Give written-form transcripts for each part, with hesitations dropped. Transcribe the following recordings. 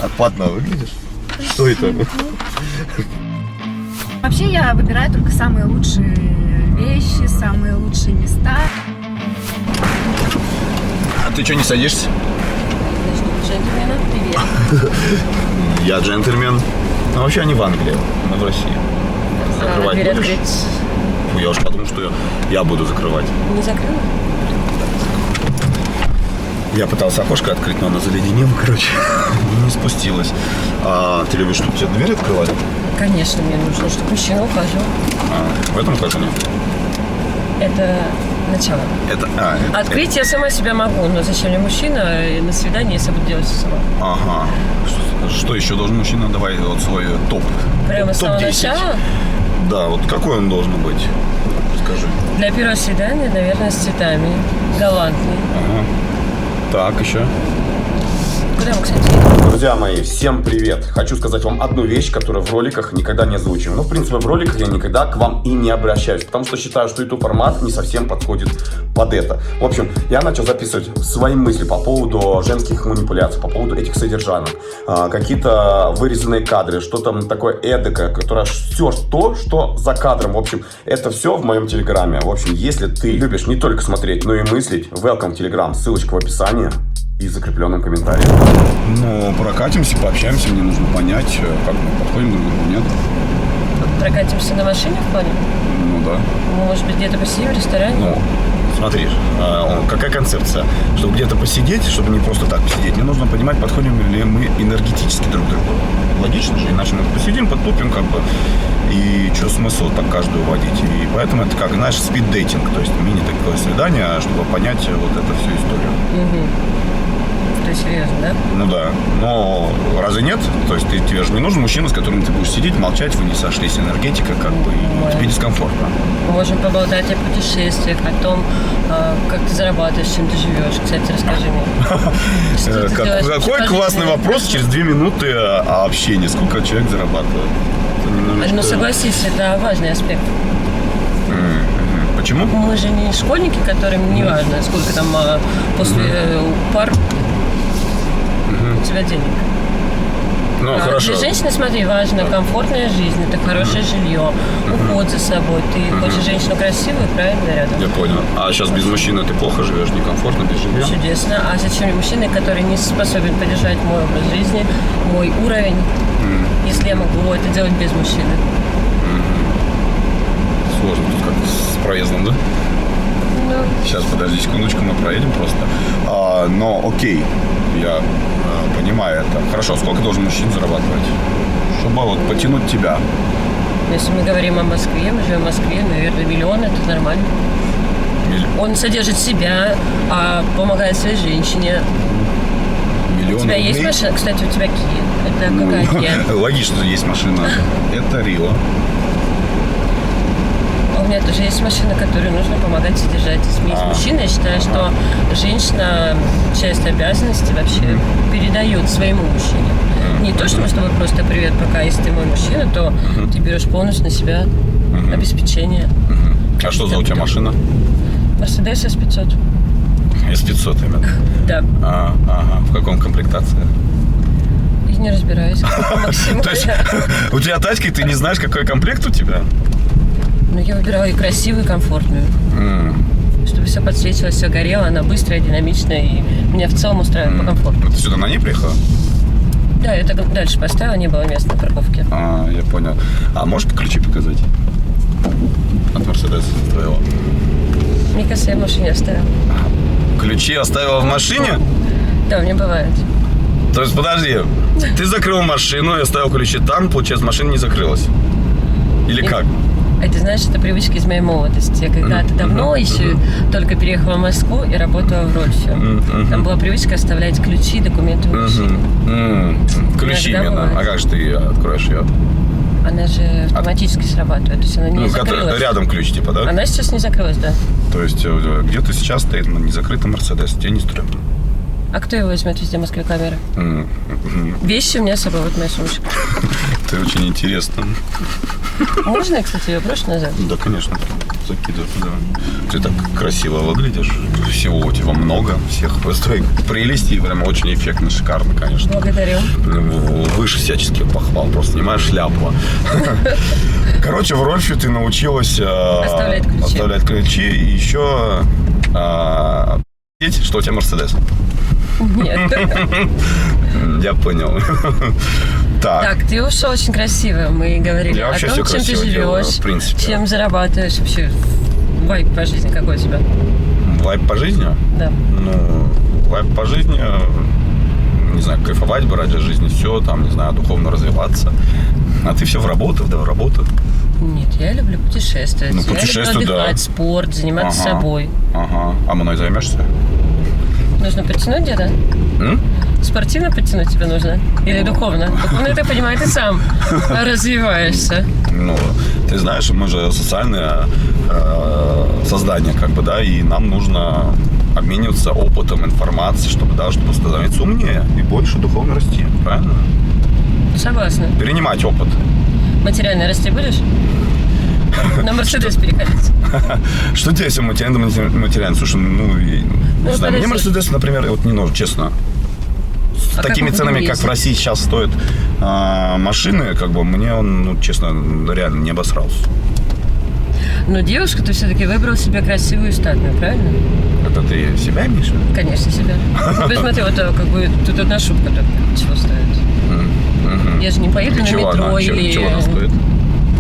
Отпадно выглядишь? Что это? Вообще я выбираю только самые лучшие вещи, самые лучшие места. А ты что, не садишься? Джентльмена, привет. Я джентльмен. Ну, вообще они в Англии, мы в России. Закрывать Дверь будешь? открыть. Я уж подумал, что я буду закрывать. Не закрыла? Я пытался окошко открыть, но она заледенела, короче. Не спустилась. А ты любишь, чтобы тебе дверь открывать? Конечно, мне нужно, чтобы мужчина ухаживал. В этом ухаживании? Это начало. Открыть я сама себя могу, но зачем мне мужчина? И на свидание я буду делать все сама. Ага. Что еще должен мужчина? Давай вот свой топ. Прямо с самого начала? Да, вот какой он должен быть? Скажи. Для первого свидания, наверное, с цветами. Галантный. Ага. Так, еще. Куда мы, кстати? Друзья мои, всем привет! Хочу сказать вам одну вещь, которую в роликах никогда не озвучиваю. Ну, в принципе, в роликах я никогда к вам и не обращаюсь, потому что считаю, что YouTube формат не совсем подходит под это. В общем, я начал записывать свои мысли по поводу женских манипуляций, по поводу этих содержанок. Какие-то вырезанные кадры, что там такое эдакое, которое все то, что за кадром. В общем, это все в моем телеграме. В общем, если ты любишь не только смотреть, но и мыслить, welcome в телеграм, ссылочка в описании и в закрепленном комментарии. Ну, прокатимся, пообщаемся, мне нужно понять, как мы подходим друг к другу, нет? Прокатимся на машине в плане? Ну да. Может быть, где-то посидим в ресторане? Ну, смотри, какая концепция? Чтобы где-то посидеть, чтобы не просто так посидеть, мне нужно понимать, подходим ли мы энергетически друг к другу. Логично же, иначе мы посидим, подтупим как бы, и что смысл так каждую водить? И поэтому это как, знаешь, спид-дейтинг, то есть мини такое свидание, чтобы понять вот эту всю историю. Угу. То есть серьезно, да? Ну да, но разве нет? То есть тебе же не нужен мужчина, с которым ты будешь сидеть, молчать, вы не сошлись, энергетика как бы, и тебе дискомфортно. Мы можем поболтать о путешествиях, о том, как ты зарабатываешь, чем ты живешь. Кстати, расскажи мне. Какой классный вопрос через 2 минуты общения. Сколько человек зарабатывает? Ну согласись, это важный аспект. Почему? Мы же не школьники, которым не важно, сколько там после пар у тебя денег. Ну, хорошо. Для женщины, смотри, важно комфортная жизнь, это хорошее жилье, уход за собой. Ты хочешь женщину красивую, правильно, рядом? Я понял. А сейчас без мужчины ты плохо живешь, некомфортно, без жилья? Чудесно. А зачем мне мужчина, который не способен поддержать мой образ жизни, мой уровень, если я могу это делать без мужчины? Сложно тут как с проездом, да? Ну. Сейчас, подожди секундочку, мы проедем просто. Но окей, я понимаю это. Хорошо, сколько должен мужчина зарабатывать? Чтобы вот потянуть тебя. Если мы говорим о Москве, мы живем в Москве, наверное, 1 миллион, это нормально. Он содержит себя, помогает своей женщине. Миллион у тебя рублей? Есть машина? Кстати, у тебя Kia. Это какая Kia? Логично, что есть машина. Это Рио. У меня тоже есть машина, которую нужно помогать содержать. Если есть мужчина, я считаю, что женщина часть обязанностей вообще передает своему мужчине. Не то, что мы с тобой просто привет, пока если ты мой мужчина, то ты берешь полностью на себя обеспечение. А что за у тебя машина? Mercedes S500. S500 именно? Да. Ага. В каком комплектации? Я не разбираюсь. То есть у тебя тачка, и ты не знаешь, какой комплект у тебя? Ну, я выбирала и красивую, и комфортную. Чтобы все подсвечивалось, все горело, она быстрая, динамичная, и меня в целом устраивает по комфорту. Ты сюда на ней приехала? Да, я так дальше поставила, не было места на парковке. Я понял. А можешь ключи показать? От Мерседеса твоего. Мне кажется, я в машине оставила. Ключи оставила в машине? Да, у меня бывает. То есть, подожди, ты закрыл машину и оставил ключи там, получается, машина не закрылась? Или как? Это, знаешь, это привычка из моей молодости. Я когда-то давно еще только переехала в Москву и работала в Рольфе. Там была привычка оставлять ключи, документы у машины. Ключи именно. А как же ты откроешь ее? Она же автоматически срабатывает, то есть она не закрылась. Рядом ключ, типа, да? Она сейчас не закрылась, да. То есть где-то сейчас стоит на незакрытом Мерседесе, тебе не стрёмно? А кто его возьмет везде в Москве камеры? Вещи у меня с собой, вот моя сумочка. Это очень интересно. Можно я, кстати, ее брошу назад? Да, конечно. Закидывай туда. Ты так красиво выглядишь. Всего у тебя много. Всех стой прелести. Прям очень эффектно, шикарно, конечно. Благодарю. Выше всяческих похвал. Просто снимаешь шляпу. Короче, в Рольфе ты научилась оставлять ключи. И еще что у тебя Мерседес. Нет. Я понял. Так, ты ушел очень красиво. Мы говорили о том, чем ты живешь, чем зарабатываешь. Вообще, вайб по жизни какой у тебя? Вайб по жизни? Да. Ну, вайб по жизни, не знаю, кайфовать бы ради жизни, все, там, не знаю, духовно развиваться. А ты все в работу, да, в работу? Нет, я люблю путешествовать. Ну, путешествовать, я люблю отдыхать, спорт, заниматься собой. Ага. А мной займешься? Нужно подтянуть где-то? Спортивно подтянуть тебе нужно? Или духовно? Духовно, я так понимаю, ты сам развиваешься. Ну, ты знаешь, мы же социальное создание, как бы, да, и нам нужно обмениваться опытом, информацией, чтобы становиться умнее и больше духовно расти, правильно? Согласна. Перенимать опыт. Материально расти будешь? На Мерседес переходить. Что тебе, если материально? Слушай, не знаю, мне Мерседес, например, вот не нужен, честно. С такими ценами, как в России сейчас стоят машины, как бы мне он, честно, реально не обосрался. Но девушка, ты все-таки выбрал себе красивую и статную, правильно? Это ты себя имеешь в виду? Конечно, себя. Посмотри, вот как бы тут одна шубка только чего стоит. Я же не поеду на метро или... Чего она стоит?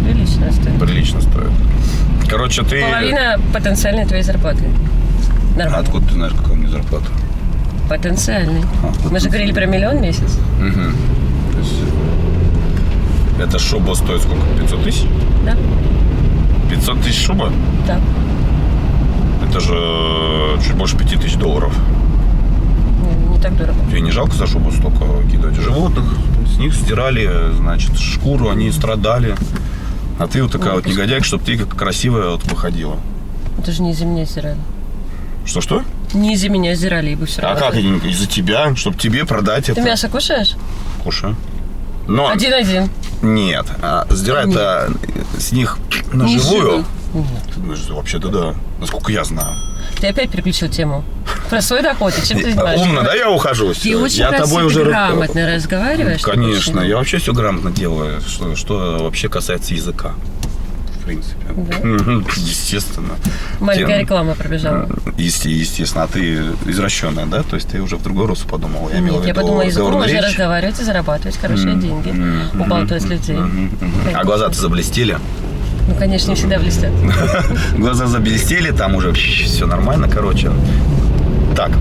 Прилично стоит. Прилично стоит. Короче, ты... Половина потенциальной твоей зарплаты. Нормально. А откуда ты знаешь, какая у меня зарплата? Потенциальный. Мы же говорили про 1 миллион в месяц. То есть эта шуба стоит сколько? 500 тысяч? Да. 500 тысяч шуба? Да. Это же чуть больше $5000. Не так дорого. Тебе не жалко за шубу столько кидать? Животных, с них стирали, значит, шкуру, они страдали. А ты вот такая вот негодяйка, чтобы ты как красивая вот выходила. Это же не из-за меня стирали. Что? Не из-за меня стирали, и бы все равно. А как из-за тебя? Чтобы тебе продать это? Ты мясо кушаешь? Кушаю. Но... 1-1. Нет. Сдирать-то с них на живую? Нет. Вообще-то да. Насколько я знаю. Ты опять переключил тему. Про свой доход, и чем ты занимаешься? Умно, да, я ухожу. Ты очень красиво, грамотно разговариваешь. Конечно, я вообще все грамотно делаю, что вообще касается языка. В принципе. Да? Естественно. Маленькая реклама пробежала. Естественно. А ты извращенная, да? То есть ты уже в другой раз подумала? Нет, я подумала, языком можно разговаривать и зарабатывать хорошие деньги. Убалтывать людей. А глаза-то заблестели? Ну, конечно, не всегда блестят. Глаза заблестели, там уже все нормально, короче. Так.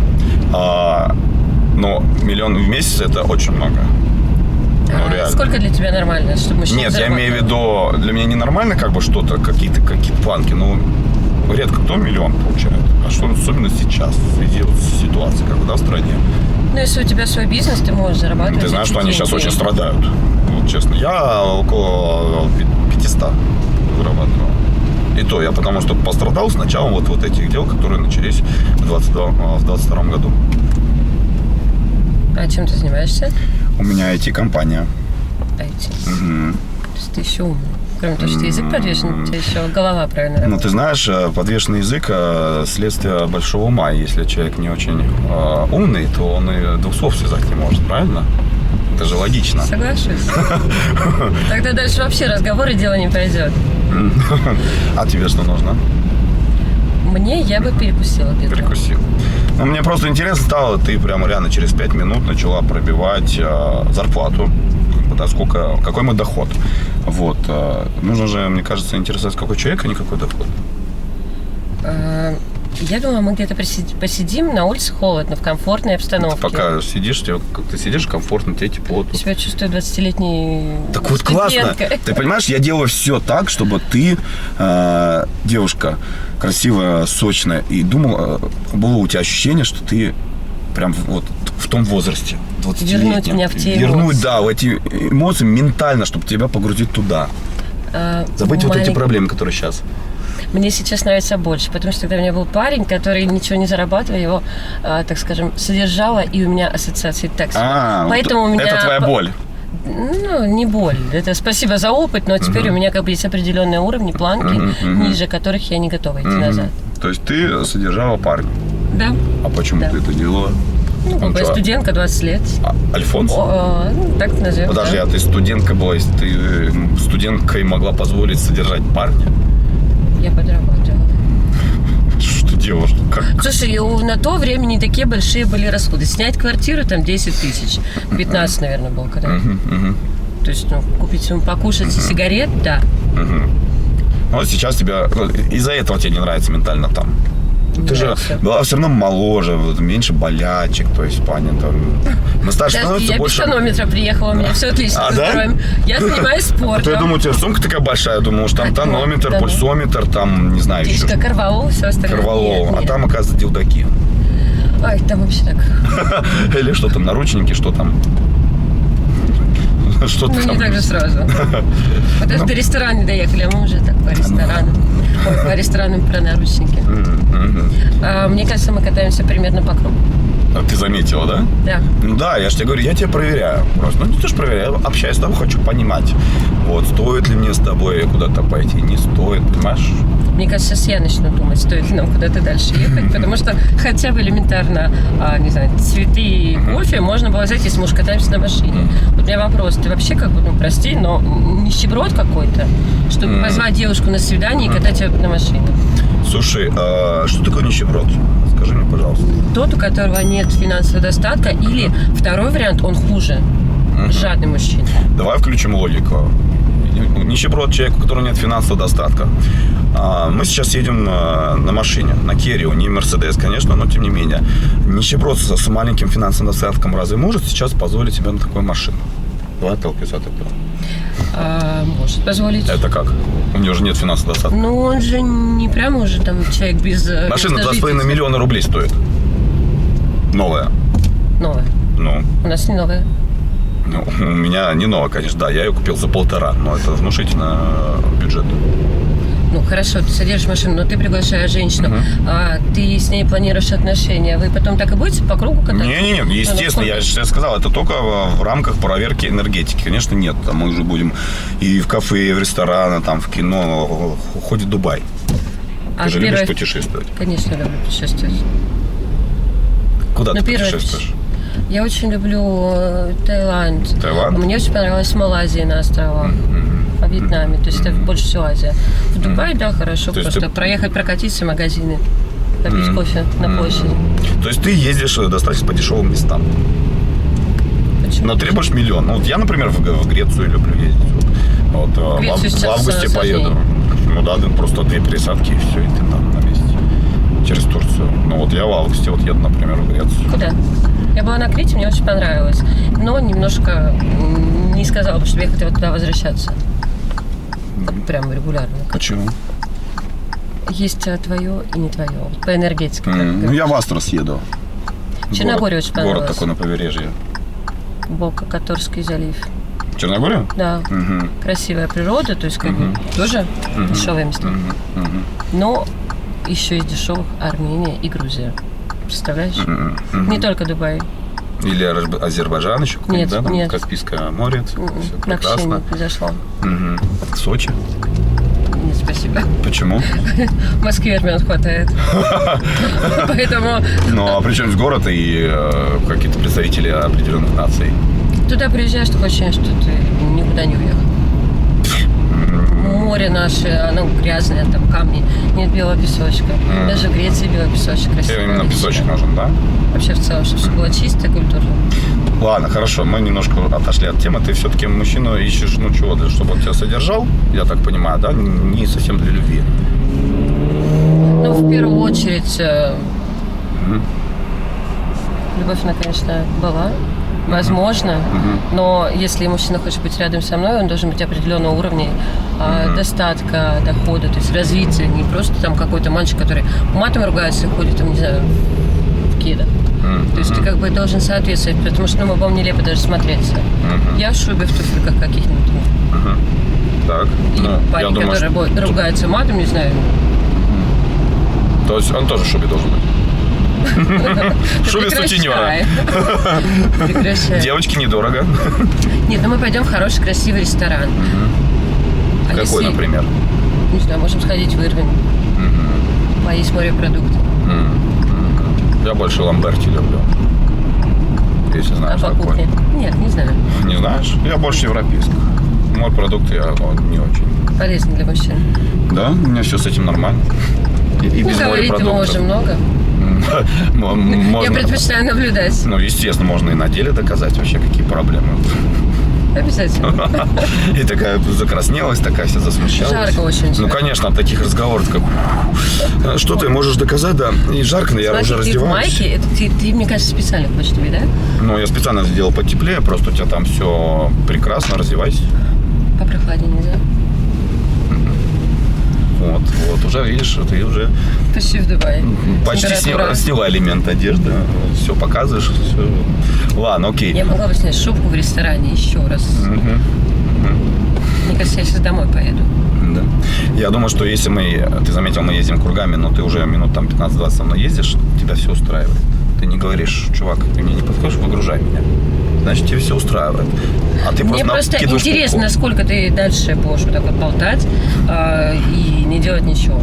Но 1 миллион в месяц это очень много. Ну, реально. Сколько для тебя нормально, чтобы мужчина Нет, зарабатывал? я имею в виду, для меня ненормально как бы что-то, какие-то планки, но редко кто 1 миллион получает. А что особенно сейчас, в связи вот с ситуацией, как бы, да, в стране. Ну, если у тебя свой бизнес, ты можешь зарабатывать. Ты знаешь, что они деньги. сейчас очень страдают. Вот честно. Я около 500 зарабатываю. И то я потому что пострадал с начала вот этих дел, которые начались в 22 году. А чем ты занимаешься? У меня IT-компания. IT. То есть ты еще умный. Кроме того, что язык подвешен, у тебя еще голова правильно работает. Ну, ты знаешь, подвешенный язык – следствие большого ума. Если человек не очень умный, то он и 2 слов связать не может, правильно? Это же логично. Соглашусь. Тогда дальше вообще разговор и дело не пойдет. А тебе что нужно? Мне я бы перекусила где-то. Перекусил. Ну, мне просто интересно стало, ты прямо реально через 5 минут начала пробивать зарплату. Да, какой мой доход. Вот. Нужно же, мне кажется, интересоваться, какой человек, а не какой доход. Я думаю, мы где-то посидим, на улице холодно, в комфортной обстановке. Ты пока сидишь, ты сидишь комфортно, тебе тепло. Я себя чувствую 20-летней Так вот классно. Ты понимаешь, я делаю все так, чтобы ты, девушка красивая, сочная, и думал, было у тебя ощущение, что ты прям вот в том возрасте, 20-летнем. Вернуть меня в те эмоции. Да, в эти эмоции ментально, чтобы тебя погрузить туда. Забыть вот эти проблемы, которые сейчас. Мне сейчас нравится больше, потому что тогда у меня был парень, который ничего не зарабатывал, его, так скажем, содержала, и у меня ассоциации так себе. Поэтому у меня... Это твоя боль. Ну, не боль. Это спасибо за опыт, но теперь у меня как бы есть определенные уровни, планки, ниже которых я не готова идти назад. То есть ты содержала парня? Да. А почему ты это делала? Ну, как бы студентка, 20 лет. Альфонс? Ну, так назовем. Подожди, да. а ты студентка была, если ты студенткой могла позволить содержать парня? Я подрабатывала. Что ты делаешь? Как? Слушай, на то время не такие большие были расходы. Снять квартиру там 10 тысяч. 15, наверное, было когда. То есть, ну, купить ему покушать и сигарет, да. Ну, вот сейчас тебя... Из-за этого тебе не нравится ментально там. Ты же была все равно моложе, меньше болячек, то есть, понятно. Мы старше становимся я больше... Я без тонометра приехала, у меня все отлично с здоровьем. Я занимаюсь спортом. А то я думаю, у тебя сумка такая большая, я думаю, что там тонометр, пульсометр, там, не знаю, еще. Корвалол, все остальное. Корвалол, а там, оказывается, дилдаки. Ой, там вообще так. Или что там, наручники, что там? Что ну, там? не так же сразу. Вот это до ресторана доехали, а мы уже так по ресторанам. Ой, по ресторанам про наручники. Мне кажется, мы катаемся примерно по кругу. Ты заметила, да? Да. Ну да, я же тебе говорю, я тебя проверяю. Просто, ну не то, что проверяю, я общаюсь с тобой, хочу понимать. Вот, стоит ли мне с тобой куда-то пойти, не стоит, понимаешь? Мне кажется, сейчас я начну думать, стоит ли нам куда-то дальше ехать, потому что хотя бы элементарно, не знаю, цветы и кофе можно было взять, если мы уж катаемся на машине. Вот у меня вопрос, ты вообще как бы, ну прости, но нищеброд какой-то, чтобы позвать девушку на свидание и катать ее на машине? Слушай, что такое нищеброд? Скажи мне, пожалуйста. Тот, у которого нет финансового достатка, или второй вариант, он хуже, жадный мужчина. Давай включим логику. Нищеброд — человек, у которого нет финансового достатка. Мы сейчас едем на машине, на Керрио, не Мерседес, конечно, но тем не менее. Нищеброд с маленьким финансовым достатком разве может сейчас позволить себе на такую машину? Давай отталкивайся от этого. Может позволить. Это как? У него же нет финансового достатка. Ну, он же не прямо уже там человек без... Машина 2,5 миллиона рублей стоит. Новая. Новая. Ну. У нас не новая. Ну, у меня не новая, конечно, да. Я ее купил за 1,5, но это внушительно бюджет. Ну, хорошо, ты содержишь машину, но ты приглашаешь женщину, ты с ней планируешь отношения, вы потом так и будете по кругу кататься? Не, естественно, я сказал, это только в рамках проверки энергетики. Конечно, нет, там мы уже будем и в кафе, и в рестораны, там, в кино, ходит Дубай. Ты же любишь путешествовать? Конечно, люблю путешествовать. Куда ты путешествуешь? Я очень люблю Таиланд. Таиланд? Мне очень понравилась Малайзия на островах. Во Вьетнаме, то есть это больше всего Азия. В Дубае, да, хорошо, то просто проехать, прокатиться в магазины, попить кофе на площади. То есть ты ездишь достаточно по дешевым местам? Почему? Но требуешь миллион. Ну, вот я, например, в Грецию люблю ездить. Вот, в августе поеду. Ну да, просто 2 пересадки и все, и ты там на месте. Через Турцию. Ну вот я в августе вот еду, например, в Грецию. Куда? Я была на Крите, мне очень понравилось. Но немножко не сказала бы, что я хотела туда возвращаться. Прям регулярно. Почему? Есть твое и не твое. По энергетике. Ну, я в Астрос еду. Черногория очень понравилась. Город такой на побережье. Бока-Каторский залив. Черногория? Да. Красивая природа, то есть как бы тоже дешевые места. Но еще из дешевых Армения и Грузия. Представляешь? Не только Дубай. Или Азербайджан еще какой-нибудь, да? Там нет. Каспийское море. Все прекрасно. Вообще не произошло. Сочи? Нет, спасибо. Почему? В Москве армян хватает. Поэтому... Ну, а при чем здесь город и какие-то представители определенных наций? Туда приезжаешь, такое ощущение, что ты никуда не уехал. Море наше, оно грязное, там камни, нет белого песочка. Даже в Греции белый песочек красивый. Именно песочек нужен, да? Вообще в целом, чтобы все было чисто, культурно. Ладно, хорошо, мы немножко отошли от темы. Ты все-таки мужчину ищешь, ну чего, чтобы он тебя содержал, я так понимаю, да? Не совсем для любви. Ну, в первую очередь, любовь, она, конечно, была. Возможно, но если мужчина хочет быть рядом со мной, он должен быть определенного уровня достатка, дохода, то есть развития, не просто там какой-то мальчик, который матом ругается и ходит, там, не знаю, в кеда. То есть ты как бы должен соответствовать, потому что мы будем нелепо даже смотреться. Я в шубе, в туфельках каких-нибудь. Так. И парень, который ругается матом, не знаю, То есть он тоже в шубе должен быть. В шубе сутенера. Прекращай. Девочки, недорого. Нет, ну мы пойдем в хороший, красивый ресторан. А Какой, если- например? Не знаю, можем сходить в Ирвин. Поесть морепродукты. Я больше Ламберти люблю. Если А знаешь по такой. кухне? Нет, не знаю. Не знаешь? Я больше европейский. Морепродукты я не очень. Полезно для мужчин. Да, у меня все с этим нормально. И Ну, без говорить мы морепродуктов. можем много. Я Можно. предпочитаю наблюдать. Ну, естественно, можно и на деле доказать вообще, какие проблемы. Обязательно. И такая закраснелась, такая вся засмущалась. Жарко очень. Ну, конечно, от таких разговоров, как что ты можешь доказать, да. И жарко, но я Смотри, уже ты в раздеваюсь. майке, это ты, мне кажется, специально хочешь тебе, да? Ну, я специально сделал потеплее, просто у тебя там все прекрасно, раздевайся. Попрохладнее нельзя? Вот, уже видишь, ты уже Почти в Дубае. почти Температура. сняла элемент одежды, все показываешь, все. Ладно, окей. Я могла бы снять шубку в ресторане еще раз. Мне кажется, я сейчас домой поеду. Да. Я думаю, что если ты заметил, мы ездим кругами, но ты уже минут там 15-20 со мной ездишь, тебя все устраивает. Ты не говоришь, чувак, ты мне не подходишь, выгружай меня. Значит, тебе все устраивает. А ты Мне просто накидываешь интересно, пупку. насколько ты дальше будешь вот так вот болтать и не делать ничего.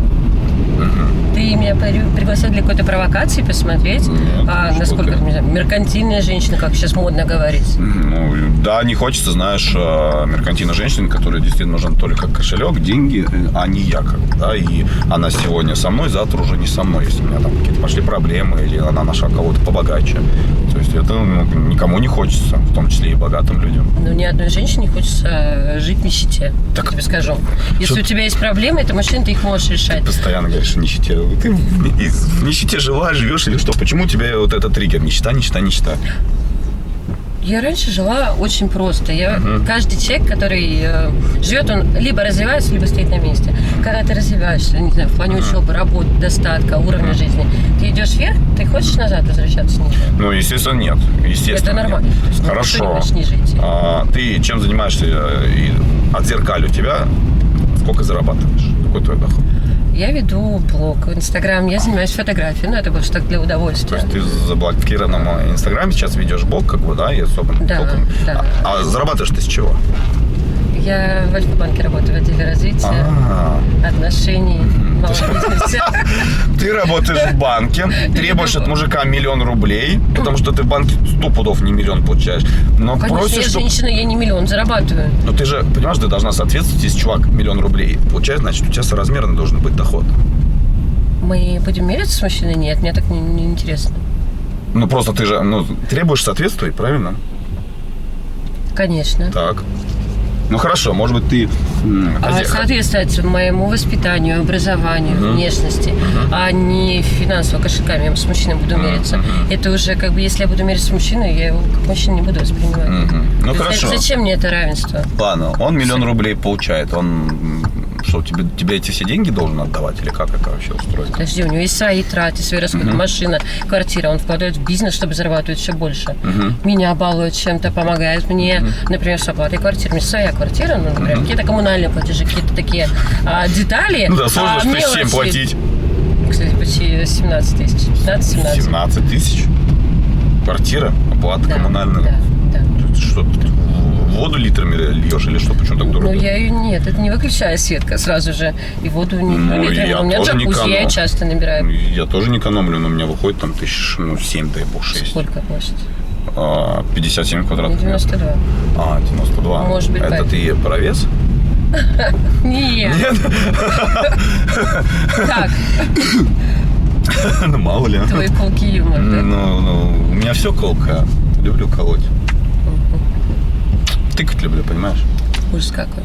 Ты меня пригласил для какой-то провокации посмотреть, Нет, насколько, что ты. не знаю, меркантильная женщина, как сейчас модно говорить. Ну, да, не хочется, знаешь, меркантильной женщины, которой действительно нужен только кошелек, деньги, а не якорь, да, и она сегодня со мной, завтра уже не со мной, если у меня там какие-то пошли проблемы, или она нашла кого-то побогаче. То есть это никому не хочется, в том числе и богатым людям. Но ни одной женщине не хочется жить в нищете, Так- я тебе скажу. Если Что- у тебя есть проблемы, это мужчина, ты их можешь решать. Постоянно говоришь о нищете. Ты в нищете жила, живешь или что? Почему у тебя вот этот триггер? Нищета, нищета, нищета. Я раньше жила очень просто. Каждый человек, который живет, он либо развивается, либо стоит на месте. Когда ты развиваешься, не знаю, в плане учебы, работы, достатка, уровня жизни, ты идешь вверх, ты хочешь назад возвращаться ниже. Ну, естественно, нет. Естественно, Это нормально. нет. То есть никто не Хорошо. хочет ниже идти. Ты чем занимаешься? И отзеркалю тебя. Сколько зарабатываешь? Какой твой доход? Я веду блог в Инстаграм, я занимаюсь фотографией, но это больше так для То удовольствия. есть ты в заблокированном Инстаграме сейчас ведешь блог, как бы, да, и особо Да, толком. да. А зарабатываешь ты с чего? Я в Альфа-банке работаю в отделе развития отношений, малого бизнеса. Ты работаешь в банке, требуешь от мужика 1 000 000 рублей, потому что ты в банке 100 пудов не миллион получаешь. Но Конечно, просишь, я чтоб- женщина, я не миллион зарабатываю. Но ты же, понимаешь, ты должна соответствовать, если чувак 1 000 000 рублей получает, значит, у тебя соразмерно должен быть доход. Мы будем мериться с мужчиной? Нет, мне так не интересно. Ну, просто ты же, требуешь соответствовать, правильно? Конечно. Так. Ну, хорошо, может быть, ты... Соответствовать моему воспитанию, образованию, внешности, а не финансово кошельками. Я с мужчиной буду мериться. Это уже как бы, если я буду мериться с мужчиной, я его как мужчину не буду воспринимать. Ну, То есть хорошо. Зачем мне это равенство? Ладно, он 1 000 000 рублей получает. Он что, тебе эти все деньги должен отдавать? Или как это вообще устроено? Подожди, у него есть свои траты, свои расходы, машина, квартира. Он вкладывает в бизнес, чтобы зарабатывать еще больше. Меня балует чем-то, помогает мне, например, с оплатой квартиры. У меня своя квартира, ну, например, какие-то коммунальные платежи, какие-то такие детали. Ну да, сложно ж тысяч 7 мелочи. платить. Кстати, почти 17 тысяч. 15-17. 17 тысяч? Квартира? Оплата Да, коммунальная? да. Ты что, ты воду литрами льешь или что? Почему так дорого? Ну, я ее нет, это не выключая светка сразу же. И воду не литрами. я У меня тоже не джакузи, я ее экономлю. часто набираю. Я тоже не экономлю, но у меня выходит там 7, дай бог, 6. Сколько площадь? 57 Мне квадратных метров. 92. 92. Может быть, Это поэтому. ты про вес? Нет. Так, Ну, мало ли. твой колкий юмор, да? Ну, у меня все колко. Люблю колоть. Тыкать люблю, понимаешь? Ужас какой.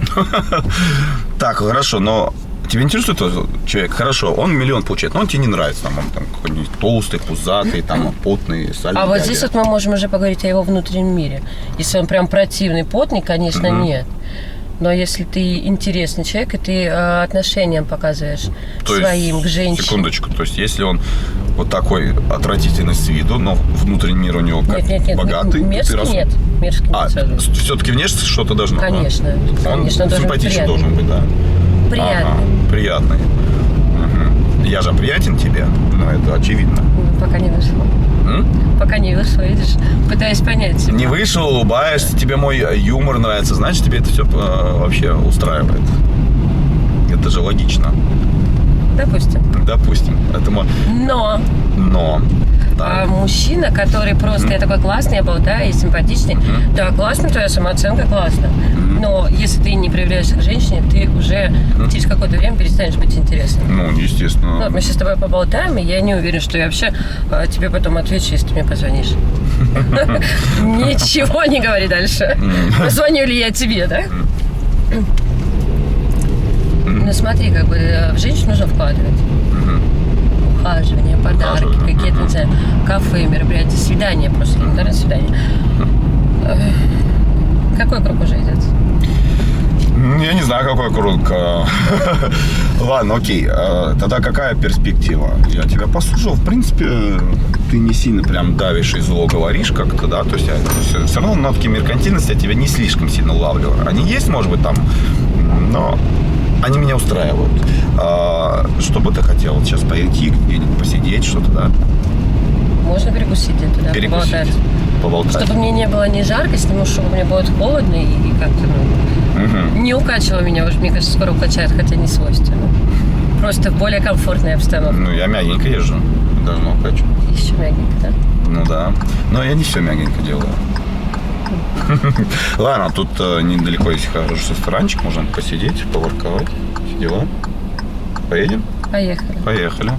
Так, хорошо, но тебя интересует этот человек? Хорошо, он 1 000 000 получает, но он тебе не нравится. Там, он там какой-нибудь толстый, пузатый, там, потный, сальный. А вот здесь вот мы можем уже поговорить о его внутреннем мире. Если он прям противный, потный, конечно, нет. Но если ты интересный человек, и ты отношением показываешь своим к женщине. Секундочку, то есть если он вот такой отвратительный с виду, но внутренний мир у него как Нет, богатый. мерзкий нет. Мерзкий нет сразу. Все-таки внешне что-то должно быть? Конечно, Он конечно, должен быть симпатичный приятный. должен быть, да? Приятный. Ага, приятный. Я же приятен тебе, но это очевидно. Пока не вышло. Пока не вышло, видишь, пытаюсь понять. Не вышел, улыбаешься, тебе мой юмор нравится, значит, тебе это все вообще устраивает. Это же логично. Допустим. Поэтому... Но. А мужчина, который просто я такой классный, я болтаю, я симпатичный, да, классно, твоя самооценка классно. Но если ты не проявляешься к женщине, ты уже через какое-то время перестанешь быть интересным. Ну, естественно. Вот, мы сейчас с тобой поболтаем, и я не уверен, что я вообще тебе потом отвечу, если ты мне позвонишь. Ничего не говори дальше. Позвоню ли я тебе, да? Ну смотри, как бы в женщину нужно вкладывать. Ухаживание, подарки, какие-то, не знаю, кафе, мероприятия, свидания, просто элементарное свидание. Какой круг уже идет? Я не знаю, какой круг. Ладно, окей. Тогда какая перспектива? Я тебя послушал. В принципе, ты не сильно прям давишь и зло говоришь как-то, да? То есть все равно нотки меркантильности я тебя не слишком сильно улавливаю. Они есть, может быть, там, но они меня устраивают. Что бы ты хотел сейчас пойти где-нибудь посидеть, что-то, да? Можно перекусить где-то, да? Поболтать. Чтобы мне не было ни жарко, потому что мне будет холодно и как-то, не укачивало меня, уже, мне кажется, скоро укачает, хотя не свойственно. Просто в более комфортной обстановке. Ну, я мягенько езжу, должно укачивать. Еще мягенько, да? Ну да, но я не все мягенько делаю. Ладно, тут недалеко есть хороший ресторанчик, можно посидеть, поворковать, все дела. Поедем? Поехали. Поехали.